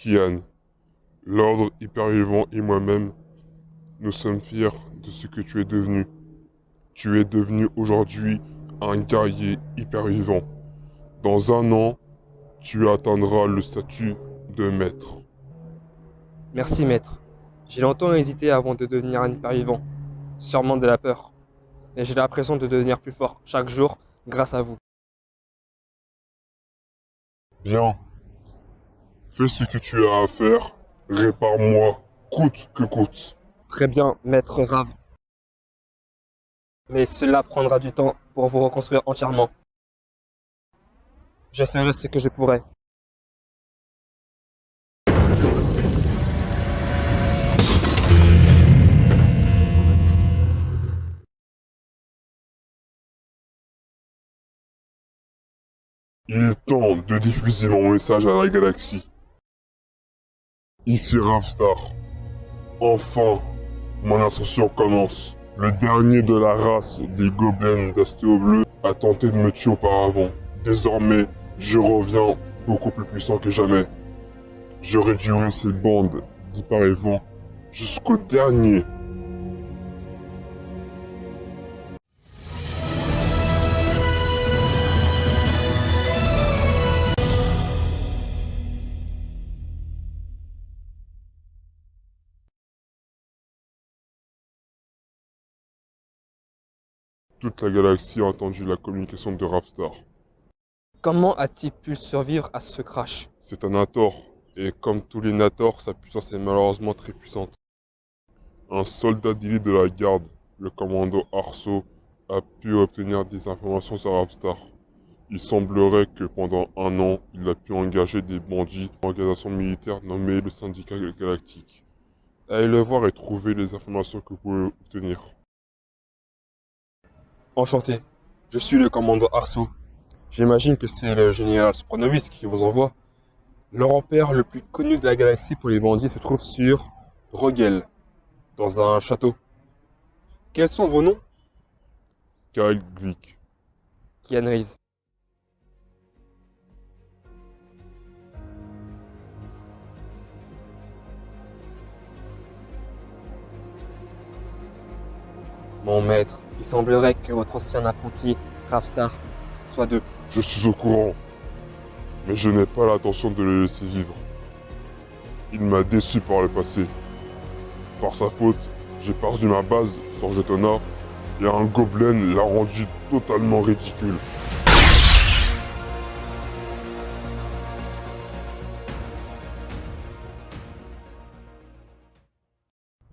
Kian, l'ordre hypervivant et moi-même, nous sommes fiers de ce que tu es devenu. Tu es devenu aujourd'hui un guerrier hypervivant. Dans un an, tu atteindras le statut de maître. Merci maître. J'ai longtemps hésité avant de devenir un hypervivant. Sûrement de la peur. Mais j'ai l'impression de devenir plus fort chaque jour grâce à vous. Bien, fais ce que tu as à faire, répare-moi, coûte que coûte. Très bien, maître Rave. Mais cela prendra du temps pour vous reconstruire entièrement. Je ferai ce que je pourrai. Il est temps de diffuser mon message à la galaxie. Ici Ravstar. Enfin, mon ascension commence. Le dernier de la race des gobelins d'Astéo Bleu a tenté de me tuer auparavant. Désormais, je reviens beaucoup plus puissant que jamais. Je réduirai ces bandes d'hypervivants jusqu'au dernier. Toute la galaxie a entendu la communication de Ravstar. Comment a-t-il pu survivre à ce crash? C'est un Nator, et comme tous les Nators, sa puissance est malheureusement très puissante. Un soldat d'élite de la garde, le commando Arso, a pu obtenir des informations sur Ravstar. Il semblerait que pendant un an, il a pu engager des bandits d'une organisation militaire nommée le Syndicat Galactique. Allez le voir et trouver les informations que vous pouvez obtenir. Enchanté. Je suis le commandant Arso. J'imagine que c'est le général Sopranovis qui vous envoie. Le repère le plus connu de la galaxie pour les bandits se trouve sur Rogel, dans un château. Quels sont vos noms? Kyle Glick. Kian Reese. Mon maître, il semblerait que votre ancien apprenti, Ravstar, soit de... Je suis au courant, mais je n'ai pas l'intention de le laisser vivre. Il m'a déçu par le passé. Par sa faute, j'ai perdu ma base sur Jetona et un gobelin l'a rendu totalement ridicule.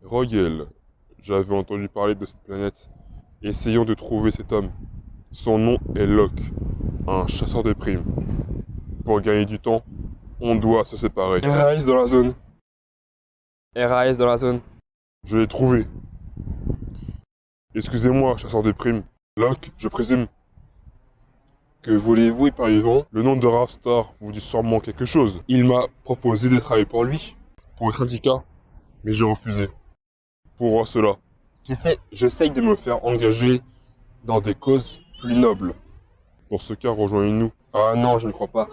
Rogel, j'avais entendu parler de cette planète. Essayons de trouver cet homme. Son nom est Locke, un chasseur de primes. Pour gagner du temps, on doit se séparer. RAS dans la zone. RAS dans la zone. Je l'ai trouvé. Excusez-moi, chasseur de primes. Locke, je présume. Que voulez-vous, hypervivant? Le nom de Ravstar vous dit sûrement quelque chose. Il m'a proposé de travailler pour lui, pour le syndicat, mais j'ai refusé. Pour cela, j'essaye de me faire engager dans des causes plus nobles. Pour ce cas, rejoignez-nous. Ah non, je ne crois pas.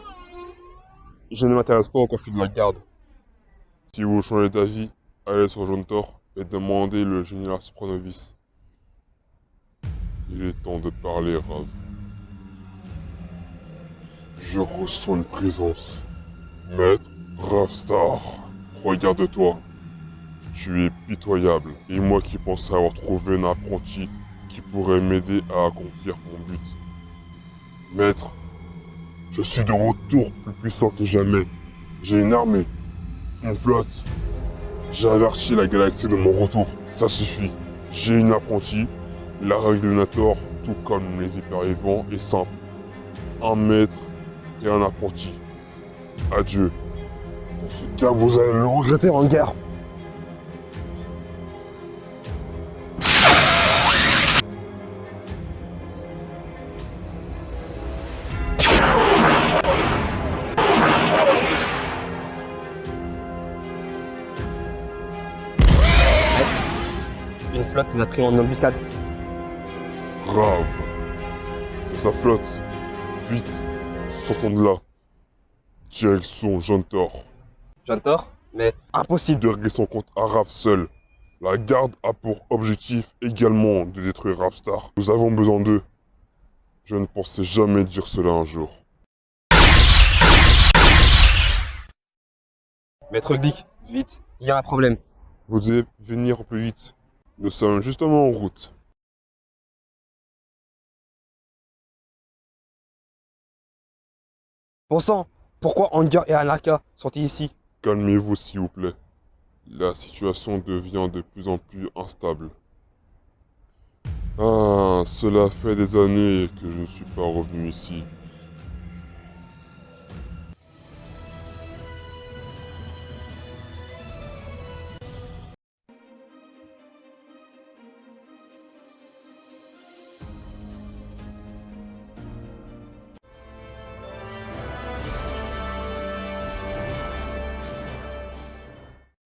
Je ne m'intéresse pas au conflit de la garde. Si vous changez d'avis, allez sur Jontor et demandez le général Sopranovis. Il est temps de parler, Rav. Je ressens une présence. Maître Ravstar, regarde-toi. Tu es pitoyable. Et moi qui pensais avoir trouvé un apprenti qui pourrait m'aider à accomplir mon but. Maître, je suis de retour plus puissant que jamais. J'ai une armée, une flotte. J'ai averti la galaxie de mon retour. Ça suffit. J'ai une apprentie. La règle de Nator, tout comme les hypervivants, est simple. Un maître et un apprenti. Adieu. Dans ce cas, vous allez le regretter en guerre. Une flotte nous a pris en embuscade. Grave. Et sa flotte. Vite, sortons de là. Direction Jontor. j'ai un tort, mais impossible. De régler son compte à Rav seul. La garde a pour objectif également de détruire Ravstar. Nous avons besoin d'eux. Je ne pensais jamais dire cela un jour. Maître Glick, vite, il y a un problème. Vous devez venir au plus vite. Nous sommes justement en route. Bon sang, pourquoi Anger et Anarka sont-ils ici? Calmez-vous s'il vous plaît. La situation devient de plus en plus instable. Ah, cela fait des années que je ne suis pas revenu ici.